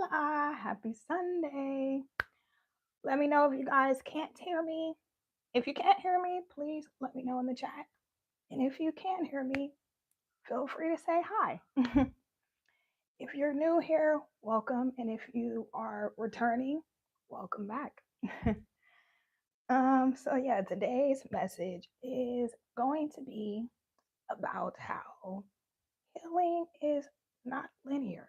Happy Sunday. Let me know if you guys can't hear me. If you can't hear me, please let me know in the chat. And if you can hear me, feel free to say hi. If you're new here, welcome. And if you are returning, welcome back. Today's message is going to be about how healing is not linear.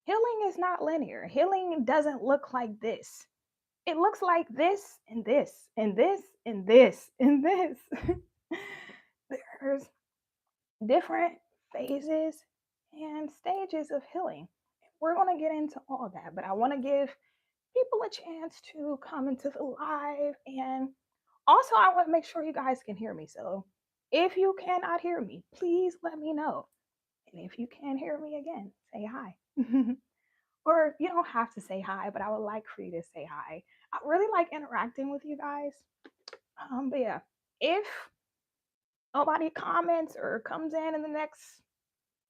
Healing is not linear. Healing doesn't look like this. It looks like this and this and this and this and this. There's different phases and stages of healing. We're going to get into all of that, but I want to give people a chance to come into the live. And also, I want to make sure you guys can hear me. So if you cannot hear me, please let me know. And if you can hear me again, say hi. Or you don't have to say hi, but I would like for you to say hi. I really like interacting with you guys. But yeah, if nobody comments or comes in the next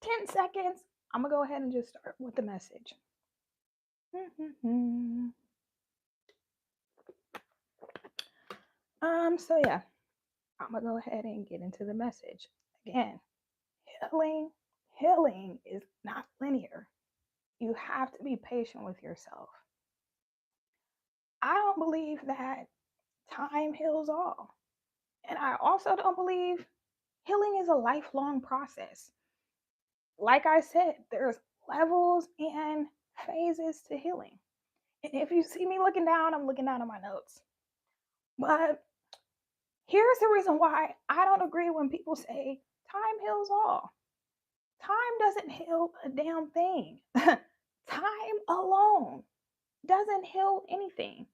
10 seconds, I'm gonna go ahead and just start with the message. I'm gonna go ahead and get into the message. Again, healing is not linear. You have to be patient with yourself. I don't believe that time heals all. And I also don't believe healing is a lifelong process. Like I said, there's levels and phases to healing. And if you see me looking down, I'm looking down at my notes. But here's the reason why I don't agree when people say time heals all. Time doesn't heal a damn thing. Time alone doesn't heal anything.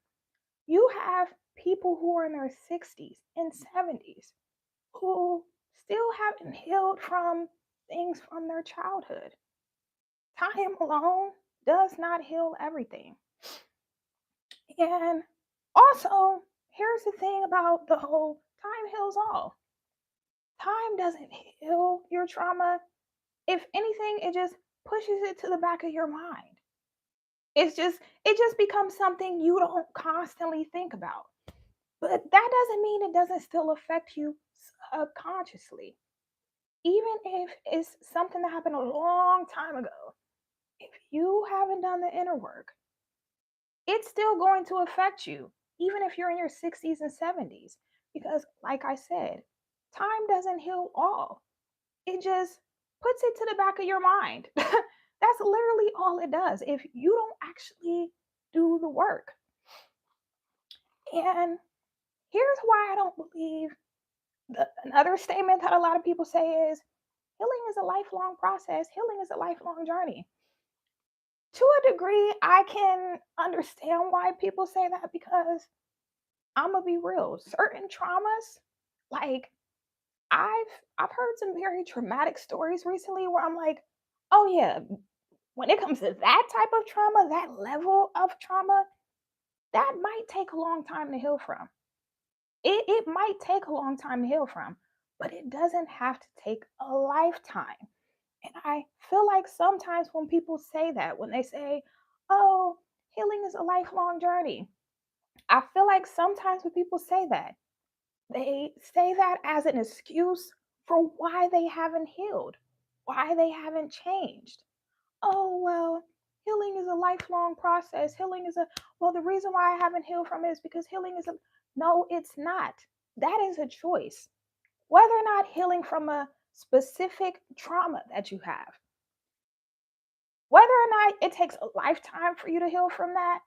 You have people who are in their 60s and 70s who still haven't healed from things from their childhood. Time alone does not heal everything. And also, here's the thing about the whole time heals all. Time doesn't heal your trauma. If anything, it just pushes it to the back of your mind. It just becomes something you don't constantly think about. But that doesn't mean it doesn't still affect you subconsciously. Even if it's something that happened a long time ago, if you haven't done the inner work, it's still going to affect you, even if you're in your 60s and 70s. Because, like I said, time doesn't heal all, it just puts it to the back of your mind. That's literally all it does if you don't actually do the work. And here's why I don't believe another statement that a lot of people say is healing is a lifelong process, healing is a lifelong journey. To a degree, I can understand why people say that because I'm gonna be real. Certain traumas, like I've I've heard some very traumatic stories recently where I'm like, oh yeah, when it comes to that type of trauma, that level of trauma, that might take a long time to heal from. It might take a long time to heal from, but it doesn't have to take a lifetime. And I feel like sometimes when people say that, when they say, oh, healing is a lifelong journey, I feel like sometimes when people say that, they say that as an excuse for why they haven't healed, why they haven't changed. Oh, well, healing is a lifelong process. Well, the reason why I haven't healed from it is because healing is a, no, it's not. That is a choice. Whether or not healing from a specific trauma that you have, whether or not it takes a lifetime for you to heal from that,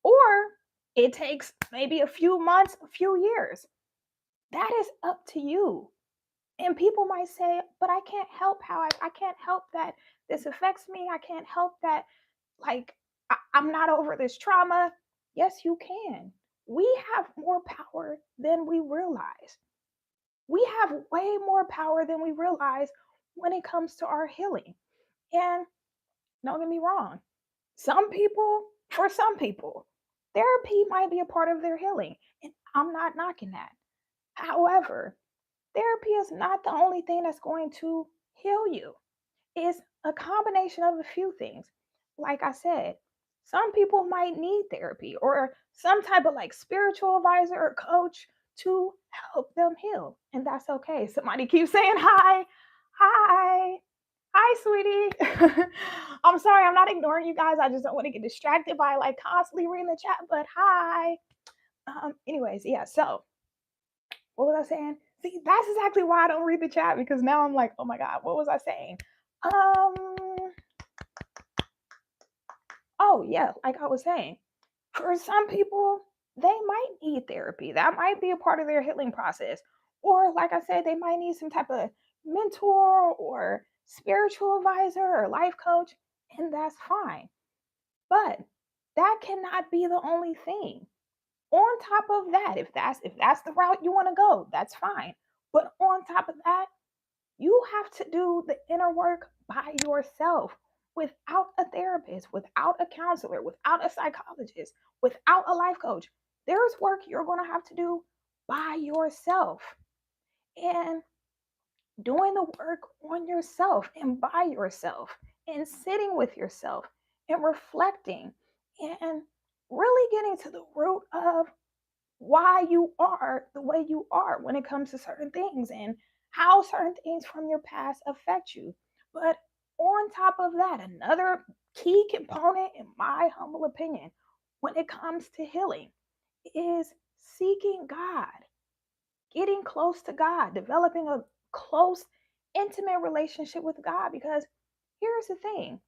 or it takes maybe a few months, a few years, that is up to you. And people might say, but I can't help I can't help that this affects me. I can't help that, like, I'm not over this trauma. Yes, you can. We have more power than we realize. We have way more power than we realize when it comes to our healing. And don't get me wrong, for some people, therapy might be a part of their healing. And I'm not knocking that. However, therapy is not the only thing that's going to heal you. It's a combination of a few things. like I said, some people might need therapy or some type of like spiritual advisor or coach to help them heal. And that's okay. Somebody keeps saying hi. Hi. Hi, sweetie. I'm sorry, I'm not ignoring you guys. I just don't want to get distracted by like constantly reading the chat, but hi. Anyways, yeah, so what was I saying? See, that's exactly why I don't read the chat because now I'm like, oh my God, what was I saying? Um, oh yeah, like I was saying, for some people, they might need therapy. That might be a part of their healing process. Or, like I said, they might need some type of mentor or spiritual advisor or life coach, and that's fine. But that cannot be the only thing. On top of that, if that's the route you want to go, that's fine. But on top of that, you have to do the inner work by yourself without a therapist, without a counselor, without a psychologist, without a life coach. There's work you're going to have to do by yourself. And doing the work on yourself and by yourself and sitting with yourself and reflecting and really getting to the root of why you are the way you are when it comes to certain things and how certain things from your past affect you. But on top of that, another key component, in my humble opinion, when it comes to healing is seeking God, getting close to God, developing a close, intimate relationship with God. Because here's the thing,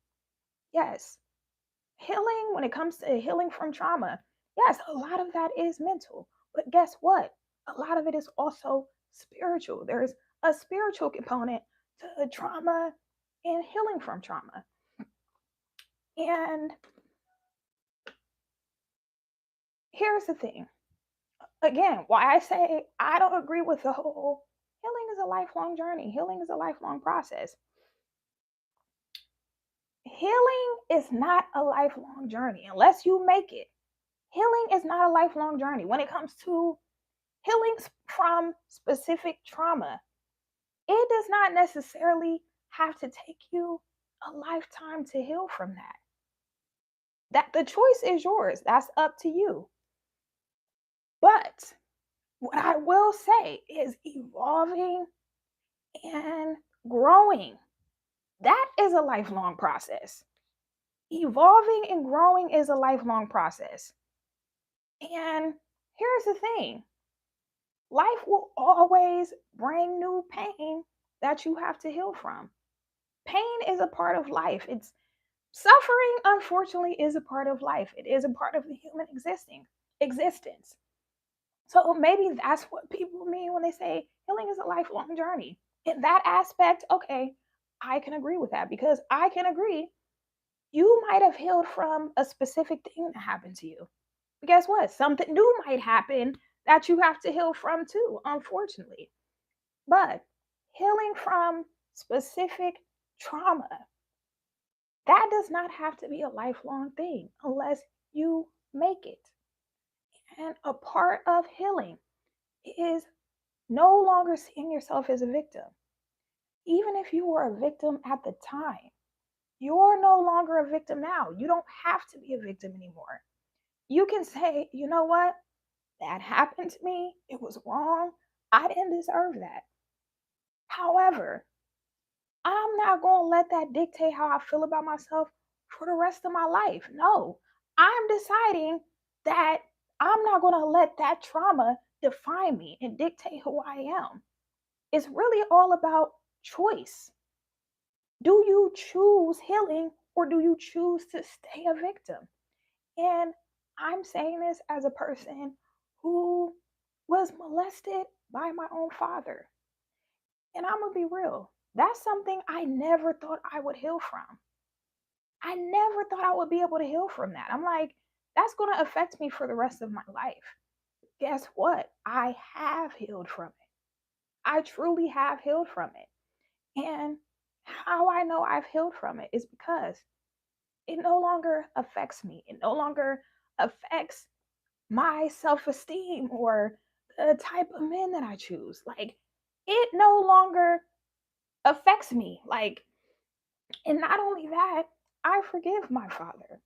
yes, healing, when it comes to healing from trauma, yes, a lot of that is mental. But guess what? A lot of it is also spiritual. There's a spiritual component to trauma and healing from trauma. And here's the thing, again, why I say I don't agree with the whole healing is a lifelong journey, healing is a lifelong process. Healing is not a lifelong journey unless you make it. Healing is not a lifelong journey when it comes to healing from specific trauma. It does not necessarily have to take you a lifetime to heal from that. That the choice is yours. That's up to you. But what I will say is evolving and growing. That is a lifelong process. Evolving and growing is a lifelong process. And here's the thing, life will always bring new pain that you have to heal from. Pain is a part of life. It's suffering, unfortunately, is a part of life. It is a part of the human existence. So maybe that's what people mean when they say healing is a lifelong journey. In that aspect, okay, I can agree with that because I can agree you might have healed from a specific thing that happened to you. But guess what? Something new might happen that you have to heal from too, unfortunately. But healing from specific trauma, that does not have to be a lifelong thing unless you make it. And a part of healing is no longer seeing yourself as a victim. Even if you were a victim at the time, you're no longer a victim now. You don't have to be a victim anymore. You can say, you know what? That happened to me. It was wrong. I didn't deserve that. However, I'm not going to let that dictate how I feel about myself for the rest of my life. No, I'm deciding that I'm not going to let that trauma define me and dictate who I am. It's really all about choice. Do you choose healing or do you choose to stay a victim? And I'm saying this as a person who was molested by my own father. And I'm going to be real. That's something I never thought I would heal from. I never thought I would be able to heal from that. I'm like, that's going to affect me for the rest of my life. Guess what? I have healed from it. I truly have healed from it. And how I know I've healed from it is because it no longer affects me. It no longer affects my self esteem or the type of men that I choose. Like, it no longer affects me. Like, and not only that, I forgive my father.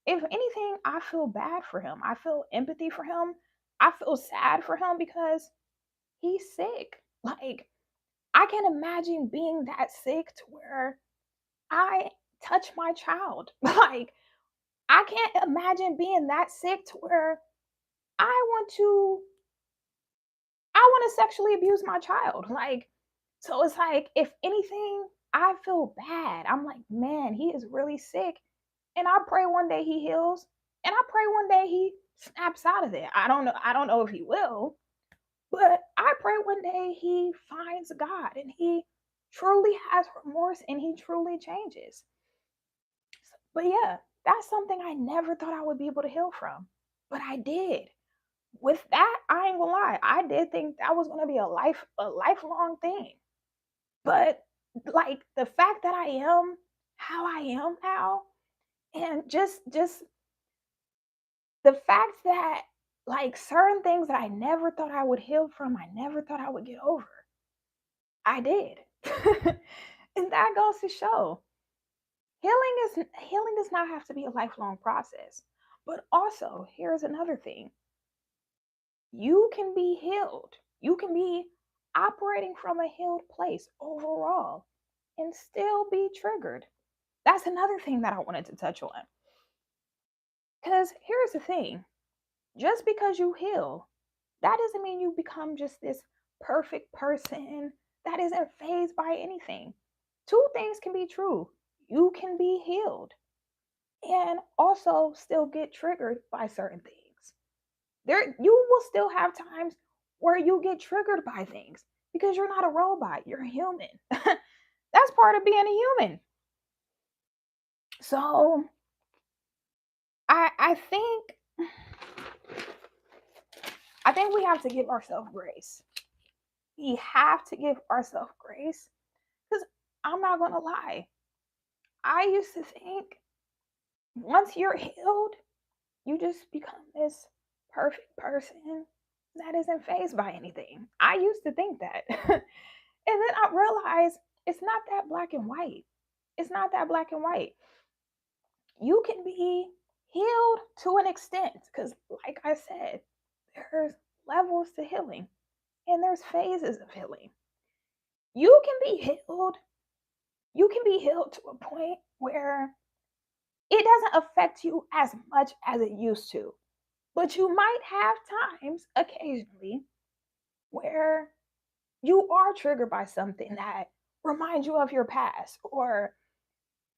If anything, I feel bad for him. I feel empathy for him. I feel sad for him because he's sick. Like, I can imagine being that sick to where I touch my child. Like, I can't imagine being that sick to where I want to I want to sexually abuse my child. Like, so it's like, if anything, I feel bad. I'm like, man, he is really sick. And I pray one day he heals. And I pray one day he snaps out of it. I don't know. I don't know if he will, but I pray one day he finds God and he truly has remorse and he truly changes. But yeah, that's something I never thought I would be able to heal from. But I did. With that, I ain't gonna lie. I did think that was gonna be a lifelong thing. But like the fact that I am how I am now, and just the fact that like certain things that I never thought I would heal from, I never thought I would get over. I did. And that goes to show healing does not have to be a lifelong process. But also, here's another thing. You can be healed. You can be operating from a healed place overall and still be triggered. That's another thing that I wanted to touch on. Because here's the thing, just because you heal, that doesn't mean you become just this perfect person that isn't phased by anything. Two things can be true. You can be healed and also still get triggered by certain things. You will still have times where you get triggered by things because you're not a robot, you're human. That's part of being a human. So I think we have to give ourselves grace. We have to give ourselves grace because I'm not gonna lie. I used to think once you're healed, you just become this perfect person that isn't phased by anything. I used to think that. And then I realized it's not that black and white. It's not that black and white. You can be healed to an extent because, like I said, there's levels to healing and there's phases of healing. You can be healed. You can be healed to a point where it doesn't affect you as much as it used to. But you might have times occasionally where you are triggered by something that reminds you of your past, or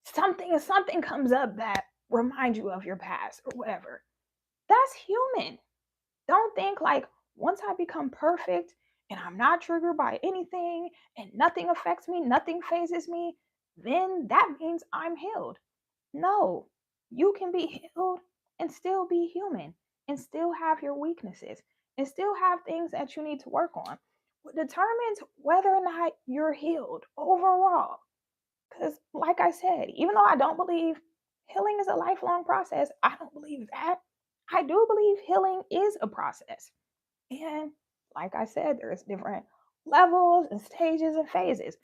something comes up that reminds you of your past or whatever. That's human. Don't think like once I become perfect and I'm not triggered by anything and nothing affects me, nothing phases me, then that means I'm healed. No, you can be healed and still be human and still have your weaknesses and still have things that you need to work on. What determines whether or not you're healed overall, because like I said, even though I don't believe healing is a lifelong process, I don't believe that. I do believe healing is a process. And like I said, there's different levels and stages and phases.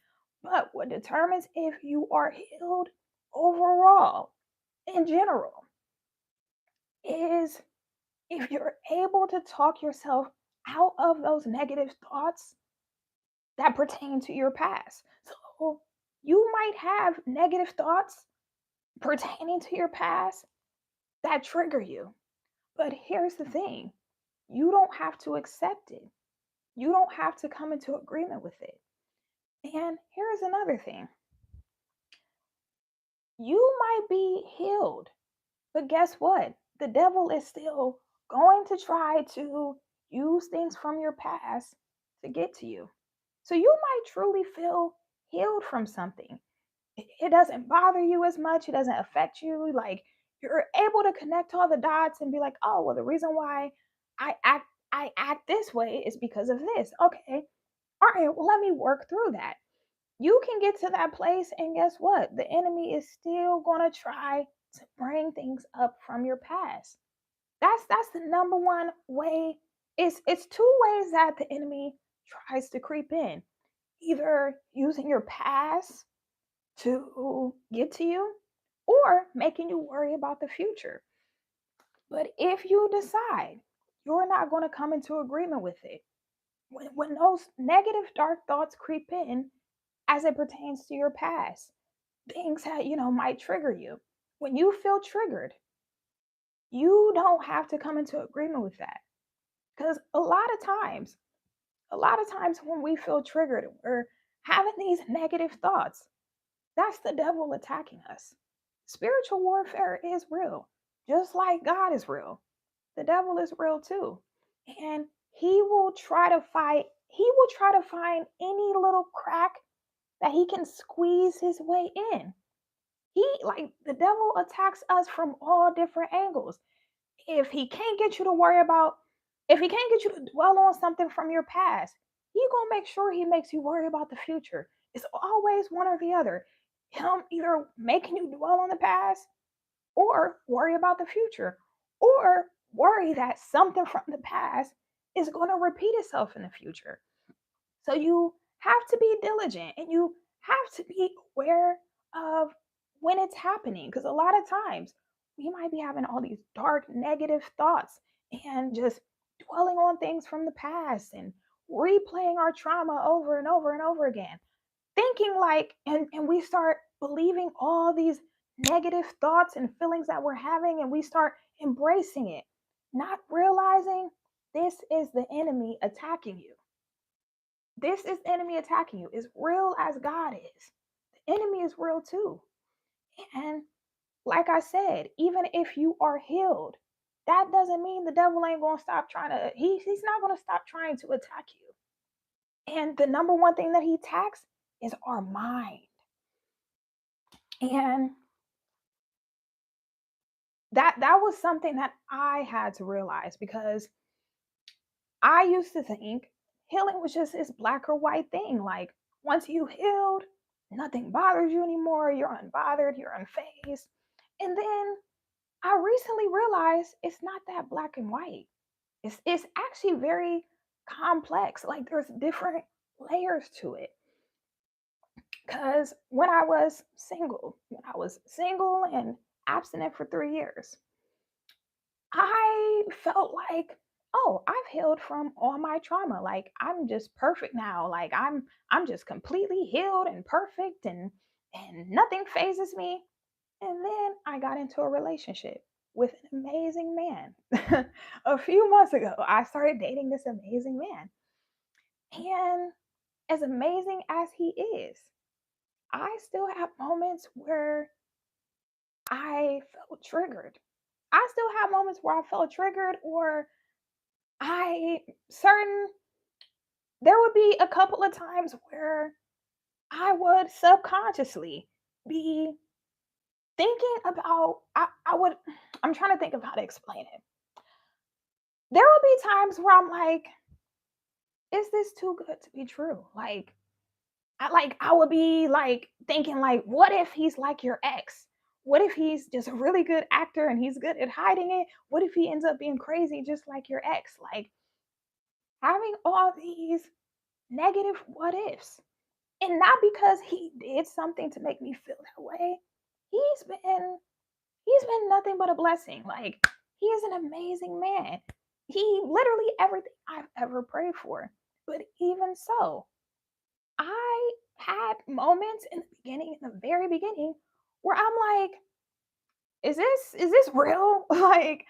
But what determines if you are healed overall in general is if you're able to talk yourself out of those negative thoughts that pertain to your past. So you might have negative thoughts pertaining to your past that trigger you. But here's the thing, you don't have to accept it, you don't have to come into agreement with it. And here's another thing, you might be healed, but guess what? The devil is still going to try to use things from your past to get to you. So you might truly feel healed from something. It doesn't bother you as much, it doesn't affect you. Like you're able to connect all the dots and be like, "Oh, well the reason why I act I act this way is because of this." Okay. All right, well let me work through that. You can get to that place and guess what? The enemy is still going to try to bring things up from your past. That's the number one way. It's two ways that the enemy tries to creep in. Either using your past to get to you, or making you worry about the future. But if you decide you're not going to come into agreement with it, when those negative, dark thoughts creep in as it pertains to your past, things that, might trigger you. When you feel triggered, you don't have to come into agreement with that. Because a lot of times when we feel triggered, we're having these negative thoughts. That's the devil attacking us. Spiritual warfare is real, just like God is real. The devil is real too. And he will try to find any little crack that he can squeeze his way in. The devil attacks us from all different angles. If he can't get you to worry about, if he can't get you to dwell on something from your past, he gonna make sure he makes you worry about the future. It's always one or the other. Him either making you dwell on the past or worry about the future, or worry that something from the past is going to repeat itself in the future. So you have to be diligent and you have to be aware of when it's happening, because a lot of times we might be having all these dark negative thoughts and just dwelling on things from the past and replaying our trauma over and over and over again, thinking like, and we start believing all these negative thoughts and feelings that we're having, and we start embracing it, not realizing this is the enemy attacking you. This is the enemy attacking you, as real as God is. The enemy is real too. And like I said, even if you are healed, that doesn't mean the devil ain't gonna stop trying to, he's not gonna stop trying to attack you. And the number one thing that he attacks is our mind. And that was something that I had to realize, because I used to think healing was just this black or white thing. Like, once you healed, nothing bothers you anymore. You're unbothered, you're unfazed. And then I recently realized it's not that black and white. It's actually very complex. Like, there's different layers to it. Because when I was single and abstinent for 3 years, I felt like, oh, I've healed from all my trauma. Like, I'm just perfect now. Like, I'm just completely healed and perfect, and nothing phases me. And then I got into a relationship with an amazing man. A few months ago, I started dating this amazing man. And as amazing as he is, I still have moments where I felt triggered. I still have moments where I felt triggered, or I certain there would be a couple of times where I would subconsciously be thinking about, I would I'm trying to think of how to explain it. There would be times where I'm like, is this too good to be true? I would be like thinking like, what if he's like your ex? What if he's just a really good actor and he's good at hiding it? What if he ends up being crazy just like your ex? Like, having all these negative what ifs. And not because he did something to make me feel that way. He's been he's been nothing but a blessing. Like, he is an amazing man. He literally everything I've ever prayed for. But even so, I had moments in the beginning, in the very beginning, where I'm like, is this real? Like,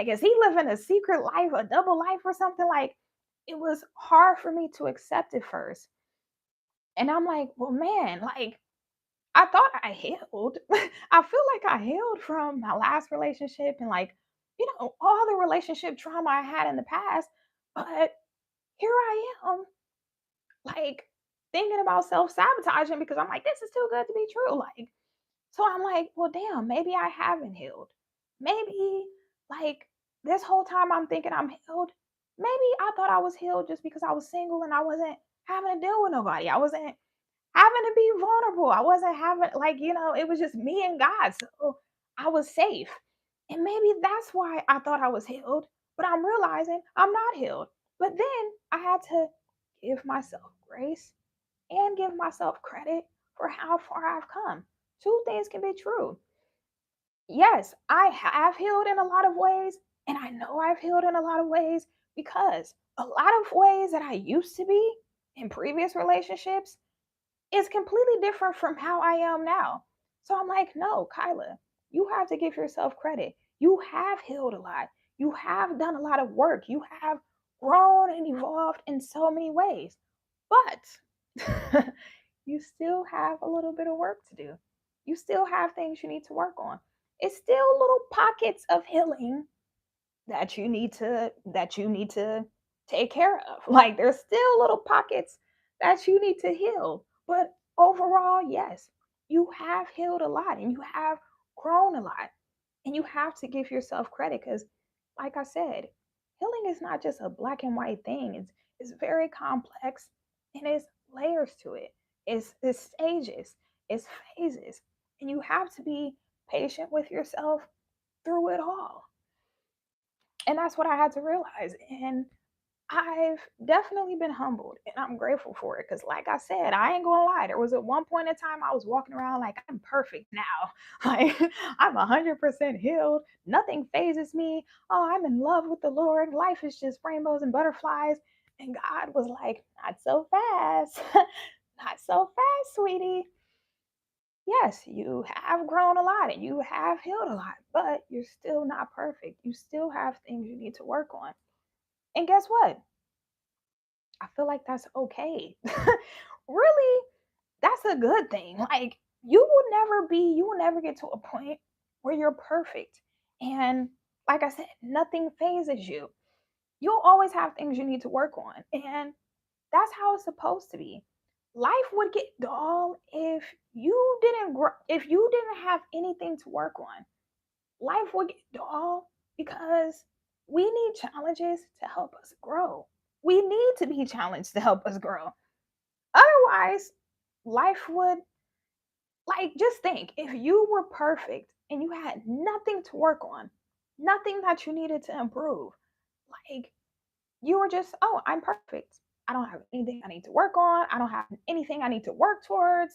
is he living a secret life, a double life or something? Like, it was hard for me to accept it first. And I'm like, well, man, like, I thought I healed. I feel like I healed from my last relationship and, like, all the relationship trauma I had in the past. But here I am, like, thinking about self sabotaging because I'm like, this is too good to be true. Like, so I'm like, well, damn, maybe I haven't healed. Maybe, like, this whole time I'm thinking I'm healed. Maybe I thought I was healed just because I was single and I wasn't having to deal with nobody. I wasn't having to be vulnerable. I wasn't having, like, it was just me and God. So I was safe. And maybe that's why I thought I was healed. But I'm realizing I'm not healed. But then I had to give myself grace and give myself credit for how far I've come. Two things can be true. yes, I have healed in a lot of ways, and I know I've healed in a lot of ways because a lot of ways that I used to be in previous relationships is completely different from how I am now. So I'm like, no, Kyla, you have to give yourself credit. You have healed a lot. You have done a lot of work. You have grown and evolved in so many ways. But you still have a little bit of work to do. You still have things you need to work on. It's still little pockets of healing that you need to take care of. Like there's still little pockets that you need to heal. But overall, yes, you have healed a lot and you have grown a lot. And you have to give yourself credit because, like I said, healing is not just a black and white thing. It's very complex and it's layers to it. It's stages, it's phases. And you have to be patient with yourself through it all. And that's what I had to realize. And I've definitely been humbled and I'm grateful for it. Cause like I said, I ain't gonna lie. There was at one point in time I was walking around like I'm perfect now. Like I'm 100% healed. Nothing phases me. Oh, I'm in love with the Lord. Life is just rainbows and butterflies. And God was like, not so fast. Not so fast, sweetie. Yes, you have grown a lot and you have healed a lot, but you're still not perfect. You still have things you need to work on. And guess what? I feel like that's okay. Really, that's a good thing. Like you will never get to a point where you're perfect. And like I said, nothing phases you. You'll always have things you need to work on. And that's how it's supposed to be. Life would get dull if if you didn't have anything to work on. Life would get dull because we need challenges to help us grow. We need to be challenged to help us grow. Otherwise, life would, like, just think if you were perfect and you had nothing to work on, nothing that you needed to improve, like, you were just, oh, I'm perfect. I don't have anything I need to work on. I don't have anything I need to work towards.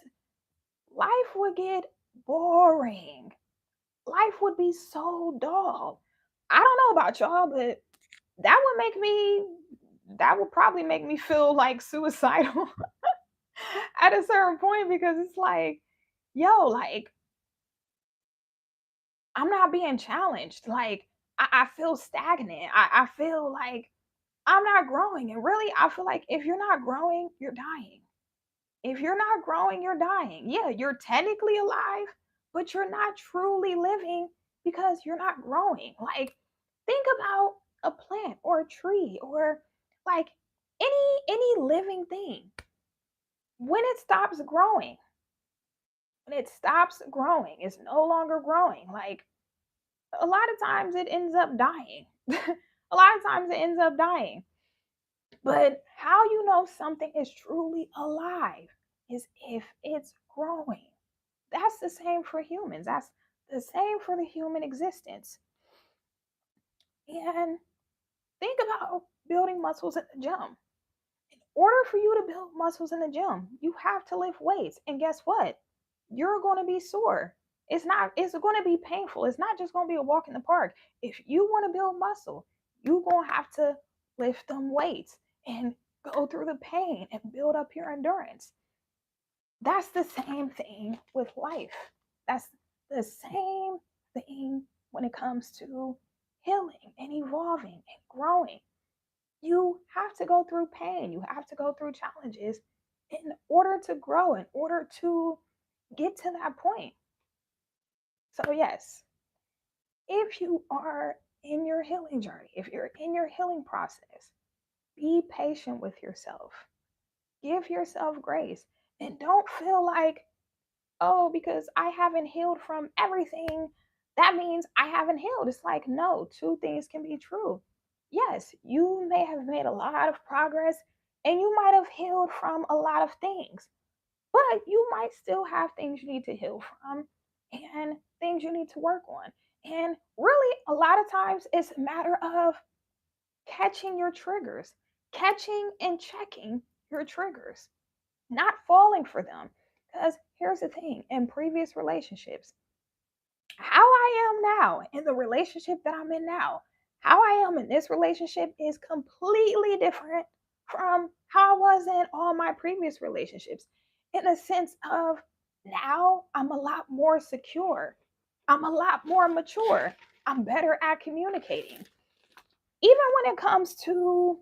Life would get boring. Life would be so dull. I don't know about y'all, but that would make me, that would probably make me feel like suicidal at a certain point because it's like, yo, like, I'm not being challenged. Like, I feel stagnant. I feel like I'm not growing. And really, I feel like if you're not growing, you're dying. If you're not growing, you're dying. Yeah, you're technically alive, but you're not truly living because you're not growing. Like, think about a plant or a tree or like any living thing. When it stops growing, when it stops growing, it's no longer growing. Like a lot of times it ends up dying. A lot of times it ends up dying. But how you know something is truly alive is if it's growing. That's the same for humans. That's the same for the human existence. And think about building muscles at the gym. In order for you to build muscles in the gym, you have to lift weights. And guess what? You're going to be sore. It's going to be painful. It's not just going to be a walk in the park. If you want to build muscle, you're going to have to lift them weights and go through the pain and build up your endurance. That's the same thing with life. That's the same thing when it comes to healing and evolving and growing. You have to go through pain, you have to go through challenges in order to grow, in order to get to that point. So, yes, if you are in your healing journey, if you're in your healing process, be patient with yourself. Give yourself grace and don't feel like, oh, because I haven't healed from everything, that means I haven't healed. It's like, no, two things can be true. Yes, you may have made a lot of progress and you might have healed from a lot of things, but you might still have things you need to heal from and things you need to work on. And really, a lot of times it's a matter of catching your triggers, catching and checking your triggers, not falling for them. Because here's the thing, in previous relationships, how I now, in the relationship that I'm in now, how I am in this relationship is completely different from how I was in all my previous relationships. In a sense of now I'm a lot more secure. I'm a lot more mature. I'm better at communicating. Even when it comes to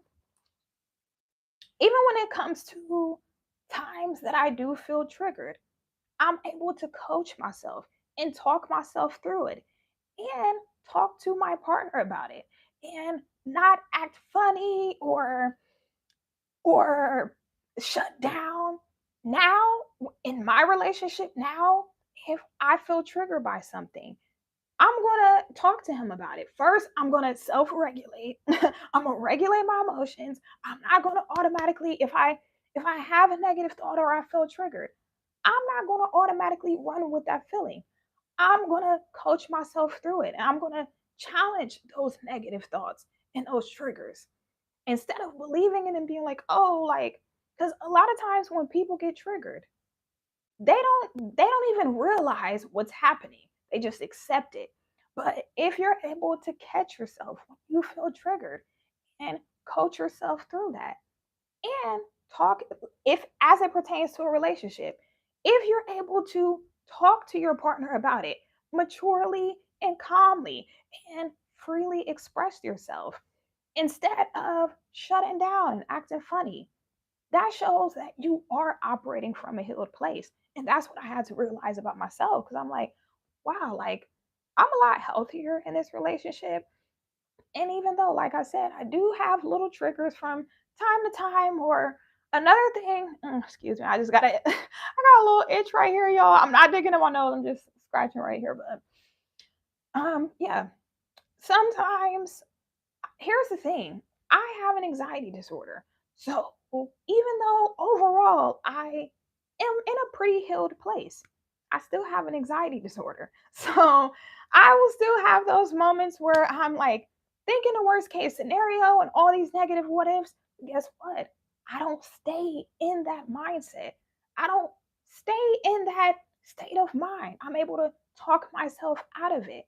even when it comes to times that I do feel triggered, I'm able to coach myself and talk myself through it and talk to my partner about it and not act funny or shut down. Now, in my relationship now, if I feel triggered by something, I'm gonna talk to him about it. First, I'm gonna self-regulate. I'm gonna regulate my emotions. I'm not gonna automatically, if I have a negative thought or I feel triggered, I'm not gonna automatically run with that feeling. I'm gonna coach myself through it and I'm gonna challenge those negative thoughts and those triggers instead of believing it and being like, oh, like, because a lot of times when people get triggered, they don't even realize what's happening. They just accept it. But if you're able to catch yourself when you feel triggered and coach yourself through that and talk, if as it pertains to a relationship, if you're able to talk to your partner about it maturely and calmly and freely express yourself instead of shutting down and acting funny, that shows that you are operating from a healed place. And that's what I had to realize about myself because I'm like, wow, like I'm a lot healthier in this relationship. And even though, like I said, I do have little triggers from time to time, or another thing, excuse me, I just got I got a little itch right here, y'all. I'm not digging in my nose, I'm just scratching right here. But yeah, sometimes here's the thing, I have an anxiety disorder. So even though overall I am in a pretty healed place, I still have an anxiety disorder. So I will still have those moments where I'm like thinking the worst case scenario and all these negative what ifs. Guess what? I don't stay in that mindset. I don't stay in that state of mind. I'm able to talk myself out of it.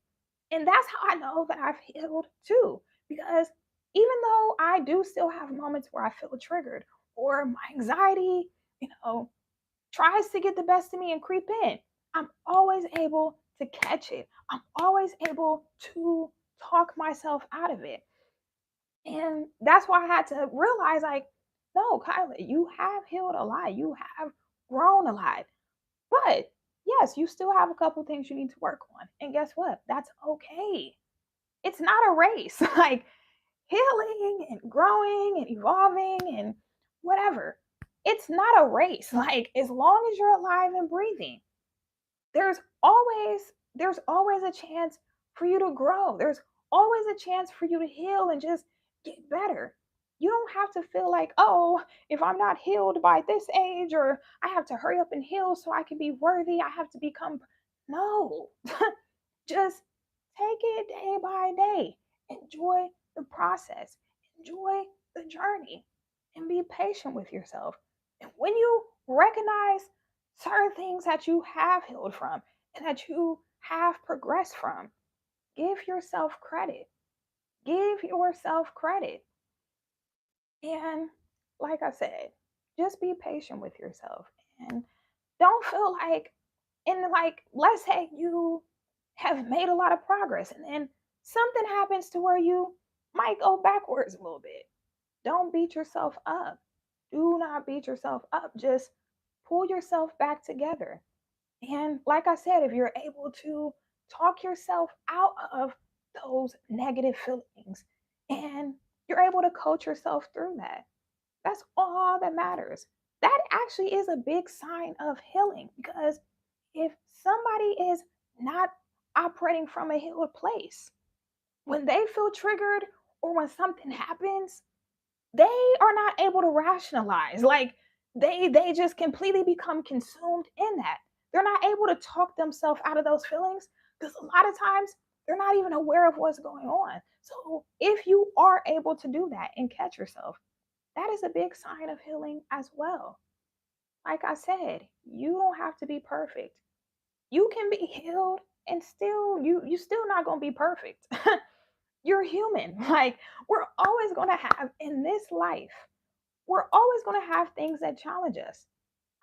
And that's how I know that I've healed too. Because even though I do still have moments where I feel triggered or my anxiety, you know, tries to get the best of me and creep in, I'm always able to catch it. I'm always able to talk myself out of it. And that's why I had to realize like, no, Kyla, you have healed a lot. You have grown a lot. But yes, you still have a couple things you need to work on. And guess what? That's okay. It's not a race. Like healing and growing and evolving and whatever. It's not a race. Like as long as you're alive and breathing, there's always there's always a chance for you to grow. There's always a chance for you to heal and just get better. You don't have to feel like, oh, if I'm not healed by this age, or I have to hurry up and heal so I can be worthy, I have to become. No, just take it day by day. Enjoy the process, enjoy the journey, and be patient with yourself. And when you recognize certain things that you have healed from and that you have progressed from, give yourself credit. Give yourself credit. And like I said, just be patient with yourself and don't feel like, and like, let's say you have made a lot of progress and then something happens to where you might go backwards a little bit. Don't beat yourself up. Do not beat yourself up. Just pull yourself back together. And like I said, if you're able to talk yourself out of those negative feelings and you're able to coach yourself through that, that's all that matters. That actually is a big sign of healing because if somebody is not operating from a healed place, when they feel triggered or when something happens, they are not able to rationalize. Like they just completely become consumed in that. They're not able to talk themselves out of those feelings because a lot of times they're not even aware of what's going on. So if you are able to do that and catch yourself, that is a big sign of healing as well. Like I said, you don't have to be perfect. You can be healed and still you still not going to be perfect. You're human. Like, we're always going to have in this life, we're always going to have things that challenge us.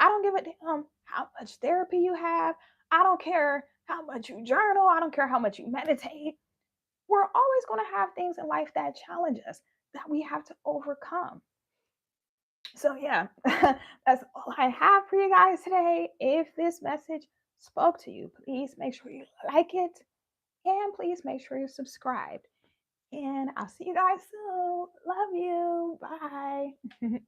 I don't give a damn how much therapy you have. I don't care how much you journal. I don't care how much you meditate. We're always going to have things in life that challenge us that we have to overcome. So, yeah, that's all I have for you guys today. If this message spoke to you, please make sure you like it and please make sure you subscribe. And I'll see you guys soon. Love you. Bye.